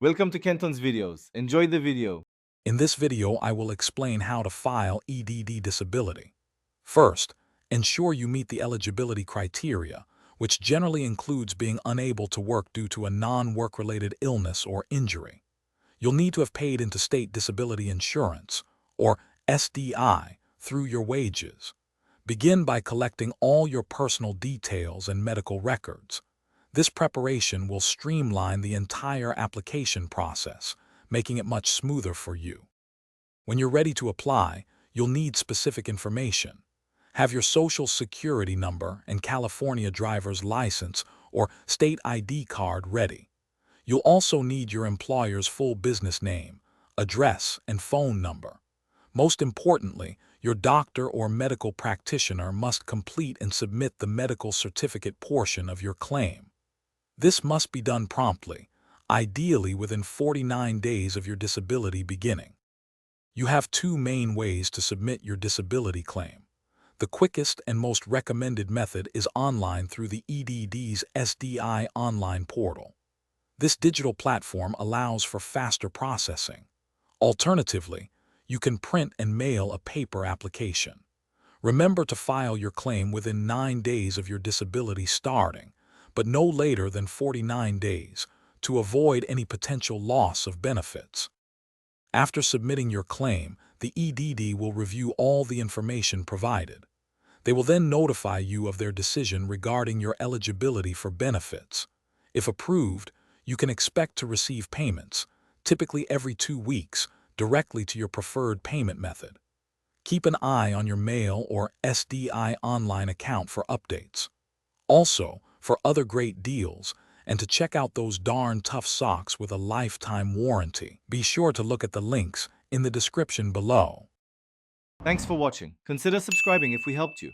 Welcome to Kenton's videos. Enjoy the video. In this video, I will explain how to file EDD disability. First, ensure you meet the eligibility criteria, which generally includes being unable to work due to a non-work-related illness or injury. You'll need to have paid into state disability insurance, or SDI, through your wages. Begin by collecting all your personal details and medical records. This preparation will streamline the entire application process, making it much smoother for you. When you're ready to apply, you'll need specific information. Have your Social Security number and California driver's license or state ID card ready. You'll also need your employer's full business name, address, and phone number. Most importantly, your doctor or medical practitioner must complete and submit the medical certificate portion of your claim. This must be done promptly, ideally within 49 days of your disability beginning. You have two main ways to submit your disability claim. The quickest and most recommended method is online through the EDD's SDI online portal. This digital platform allows for faster processing. Alternatively, you can print and mail a paper application. Remember to file your claim within 9 days of your disability starting, but no later than 49 days, to avoid any potential loss of benefits. After submitting your claim, the EDD will review all the information provided. They will then notify you of their decision regarding your eligibility for benefits. If approved, you can expect to receive payments, typically every 2 weeks, directly to your preferred payment method. Keep an eye on your mail or SDI online account for updates. Also, for other great deals, and to check out those darn tough socks with a lifetime warranty, be sure to look at the links in the description below. Thanks for watching. Consider subscribing if we helped you.